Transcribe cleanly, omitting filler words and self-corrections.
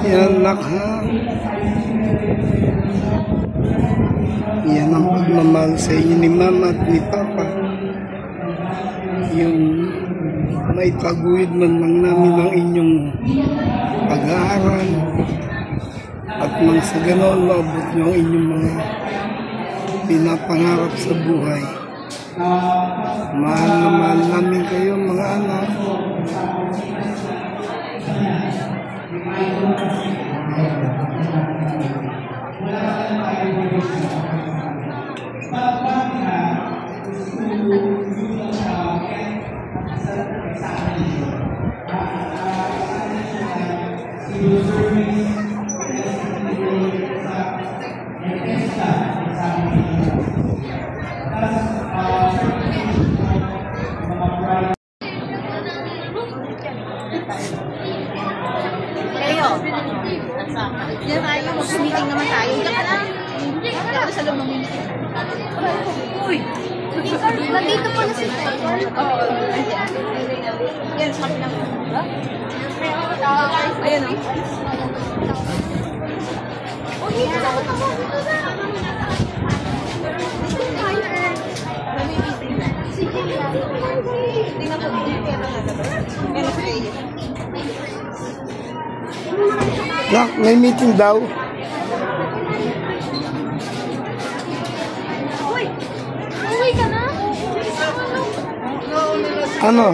Yan, anak, ha? Yan ang pagmamahal sa inyo ni Mama at ni Papa. Yung may paguyod man lang namin ang inyong pag-aaral at nang sa ganoon maabot nyo ang inyong mga pinapangarap sa buhay. Mahal na mahal namin kayo, mga anak. Diyan tayo, mag-meeting naman tayo. Diyan ka na. Diyan ka na sa loob ng meeting. Uy! Nandito po na si Tayo. Oo. Yan, sa kapilang. Ayan o. Uy, dito na ako na. Sige. Tingnan po. Pero sa kayo. Nak, may meeting daw. Uy! Uwi ka na? Ano?